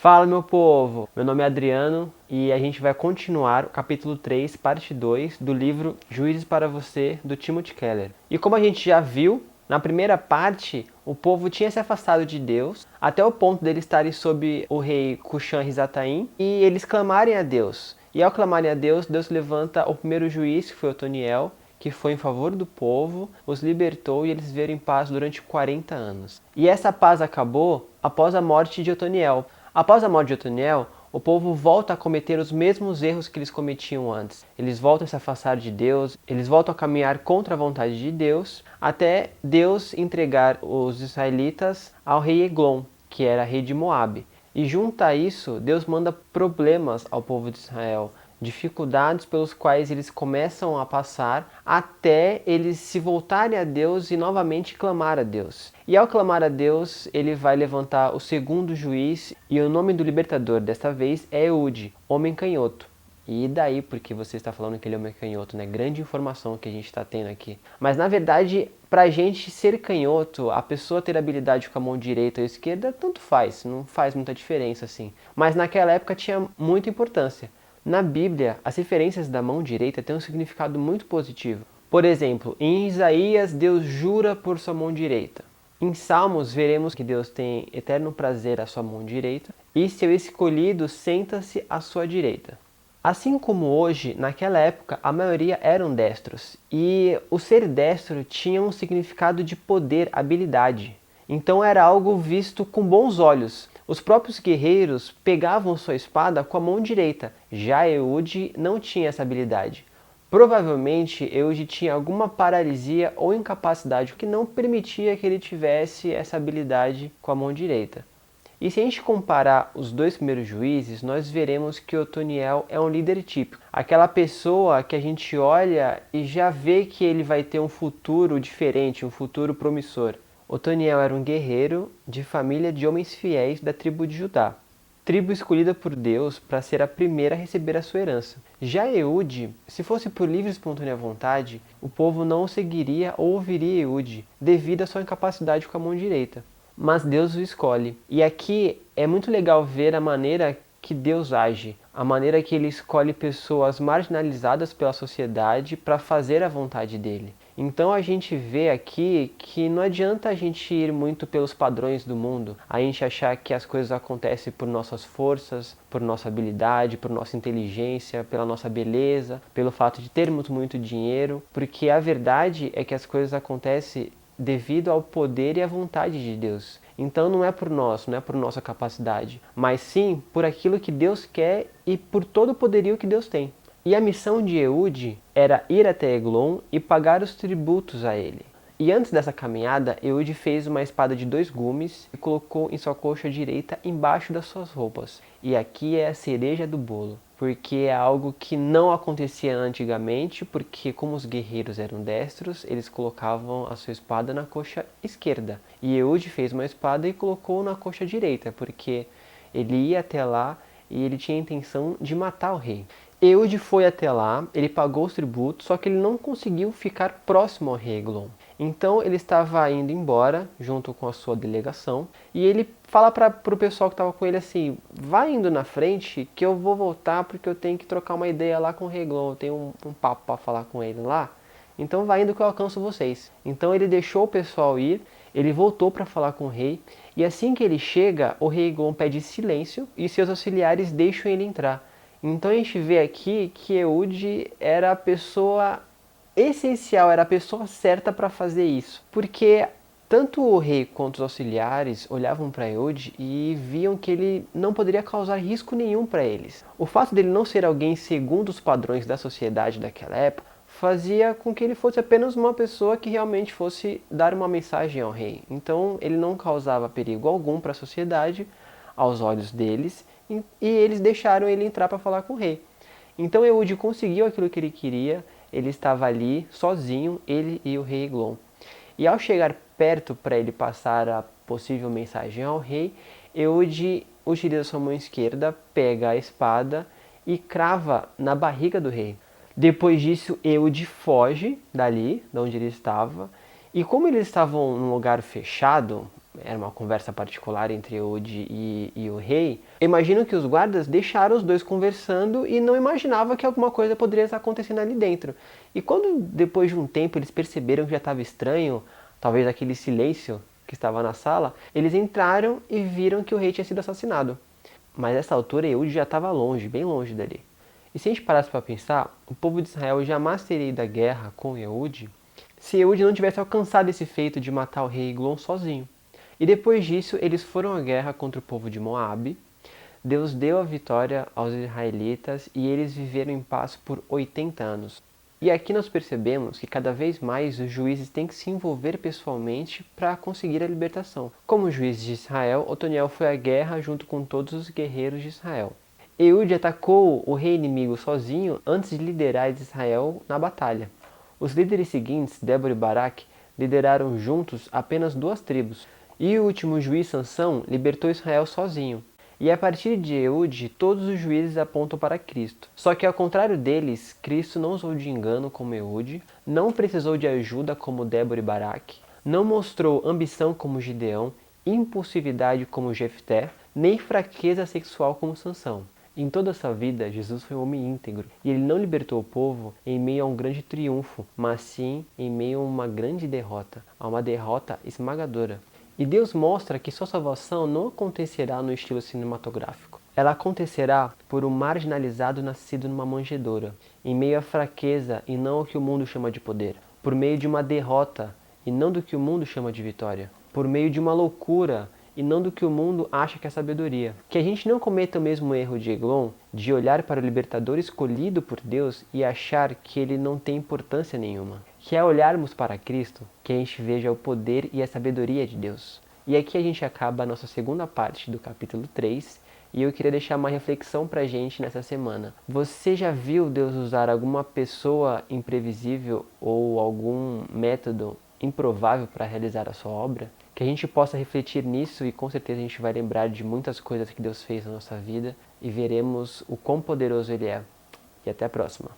Fala, meu povo! Meu nome é Adriano e a gente vai continuar o capítulo 3, parte 2 do livro Juízes para Você, do Timothy Keller. E como a gente já viu, na primeira parte, o povo tinha se afastado de Deus até o ponto deles estarem sob o rei Cushan-Risataim e eles clamarem a Deus. E ao clamarem a Deus, Deus levanta o primeiro juiz, que foi Otoniel, que foi em favor do povo, os libertou e eles viveram em paz durante 40 anos. E essa paz acabou após a morte de Otoniel. Após a morte de Otoniel, o povo volta a cometer os mesmos erros que eles cometiam antes. Eles voltam a se afastar de Deus, eles voltam a caminhar contra a vontade de Deus, até Deus entregar os israelitas ao rei Eglon, que era rei de Moabe. E junto a isso, Deus manda problemas ao povo de Israel, dificuldades pelos quais eles começam a passar até eles se voltarem a Deus e novamente clamar a Deus. E ao clamar a Deus, ele vai levantar o segundo juiz e o nome do libertador desta vez é Eude, homem canhoto. E daí porque você está falando que ele é homem canhoto, né? Grande informação que a gente está tendo aqui. Mas na verdade, pra gente ser canhoto, a pessoa ter habilidade com a mão direita ou esquerda, tanto faz, não faz muita diferença assim. Mas naquela época tinha muita importância. Na Bíblia, as referências da mão direita têm um significado muito positivo. Por exemplo, em Isaías, Deus jura por sua mão direita. Em Salmos, veremos que Deus tem eterno prazer à sua mão direita e seu escolhido senta-se à sua direita. Assim como hoje, naquela época, a maioria eram destros e o ser destro tinha um significado de poder, habilidade. Então era algo visto com bons olhos. Os próprios guerreiros pegavam sua espada com a mão direita, já Eude não tinha essa habilidade. Provavelmente Eude tinha alguma paralisia ou incapacidade que não permitia que ele tivesse essa habilidade com a mão direita. E se a gente comparar os dois primeiros juízes, nós veremos que Otoniel é um líder típico. Aquela pessoa que a gente olha e já vê que ele vai ter um futuro diferente, um futuro promissor. Otoniel era um guerreiro de família de homens fiéis da tribo de Judá, tribo escolhida por Deus para ser a primeira a receber a sua herança. Já Eude, se fosse por livre e espontânea vontade, o povo não o seguiria ou ouviria Eude, devido à sua incapacidade com a mão direita. Mas Deus o escolhe. E aqui é muito legal ver a maneira que Deus age, a maneira que ele escolhe pessoas marginalizadas pela sociedade para fazer a vontade dele. Então a gente vê aqui que não adianta a gente ir muito pelos padrões do mundo, a gente achar que as coisas acontecem por nossas forças, por nossa habilidade, por nossa inteligência, pela nossa beleza, pelo fato de termos muito dinheiro, porque a verdade é que as coisas acontecem devido ao poder e à vontade de Deus. Então não é por nós, não é por nossa capacidade, mas sim por aquilo que Deus quer e por todo o poderio que Deus tem. E a missão de Eude era ir até Eglon e pagar os tributos a ele. E antes dessa caminhada, Eude fez uma espada de 2 gumes e colocou em sua coxa direita embaixo das suas roupas. E aqui é a cereja do bolo, porque é algo que não acontecia antigamente, porque como os guerreiros eram destros, eles colocavam a sua espada na coxa esquerda. E Eude fez uma espada e colocou na coxa direita, porque ele ia até lá e ele tinha a intenção de matar o rei. Eude foi até lá, ele pagou os tributos, só que ele não conseguiu ficar próximo ao rei Eglon. Então ele estava indo embora, junto com a sua delegação, e ele fala para o pessoal que estava com ele assim, vai indo na frente que eu vou voltar porque eu tenho que trocar uma ideia lá com o rei Eglon, eu tenho um papo para falar com ele lá, então vai indo que eu alcanço vocês. Então ele deixou o pessoal ir, ele voltou para falar com o rei, e assim que ele chega, o rei Eglon pede silêncio e seus auxiliares deixam ele entrar. Então a gente vê aqui que Eude era a pessoa essencial, era a pessoa certa para fazer isso. Porque tanto o rei quanto os auxiliares olhavam para Eude e viam que ele não poderia causar risco nenhum para eles. O fato dele não ser alguém segundo os padrões da sociedade daquela época fazia com que ele fosse apenas uma pessoa que realmente fosse dar uma mensagem ao rei. Então ele não causava perigo algum para a sociedade aos olhos deles, e eles deixaram ele entrar para falar com o rei. Então Eude conseguiu aquilo que ele queria, ele estava ali sozinho, ele e o rei Eglon. E ao chegar perto para ele passar a possível mensagem ao rei, Eude utiliza sua mão esquerda, pega a espada e crava na barriga do rei. Depois disso, Eude foge dali, de onde ele estava, e como eles estavam num lugar fechado, era uma conversa particular entre Eude e o rei, eu imagino que os guardas deixaram os dois conversando e não imaginavam que alguma coisa poderia estar acontecendo ali dentro. E quando, depois de um tempo, eles perceberam que já estava estranho, talvez aquele silêncio que estava na sala, eles entraram e viram que o rei tinha sido assassinado. Mas nessa altura Eude já estava longe, bem longe dali. E se a gente parasse para pensar, o povo de Israel jamais teria ido à guerra com Eude se Eude não tivesse alcançado esse feito de matar o rei Eglon sozinho. E depois disso, eles foram à guerra contra o povo de Moabe. Deus deu a vitória aos israelitas e eles viveram em paz por 80 anos. E aqui nós percebemos que cada vez mais os juízes têm que se envolver pessoalmente para conseguir a libertação. Como juiz de Israel, Otoniel foi à guerra junto com todos os guerreiros de Israel. Eude atacou o rei inimigo sozinho antes de liderar Israel na batalha. Os líderes seguintes, Débora e Baraque, lideraram juntos apenas 2 tribos. E o último juiz, Sansão, libertou Israel sozinho. E a partir de Eude, todos os juízes apontam para Cristo. Só que ao contrário deles, Cristo não usou de engano como Eude, não precisou de ajuda como Débora e Baraque, não mostrou ambição como Gideão, impulsividade como Jefté, nem fraqueza sexual como Sansão. Em toda a sua vida, Jesus foi um homem íntegro, e ele não libertou o povo em meio a um grande triunfo, mas sim em meio a uma grande derrota, a uma derrota esmagadora. E Deus mostra que sua salvação não acontecerá no estilo cinematográfico. Ela acontecerá por um marginalizado nascido numa manjedoura, em meio à fraqueza e não ao que o mundo chama de poder, por meio de uma derrota e não do que o mundo chama de vitória, por meio de uma loucura e não do que o mundo acha que é sabedoria. Que a gente não cometa o mesmo erro de Eglon, de olhar para o libertador escolhido por Deus e achar que ele não tem importância nenhuma. Que ao olharmos para Cristo, que a gente veja o poder e a sabedoria de Deus. E aqui a gente acaba a nossa segunda parte do capítulo 3, e eu queria deixar uma reflexão pra gente nessa semana. Você já viu Deus usar alguma pessoa imprevisível ou algum método improvável para realizar a sua obra? Que a gente possa refletir nisso e com certeza a gente vai lembrar de muitas coisas que Deus fez na nossa vida e veremos o quão poderoso Ele é. E até a próxima.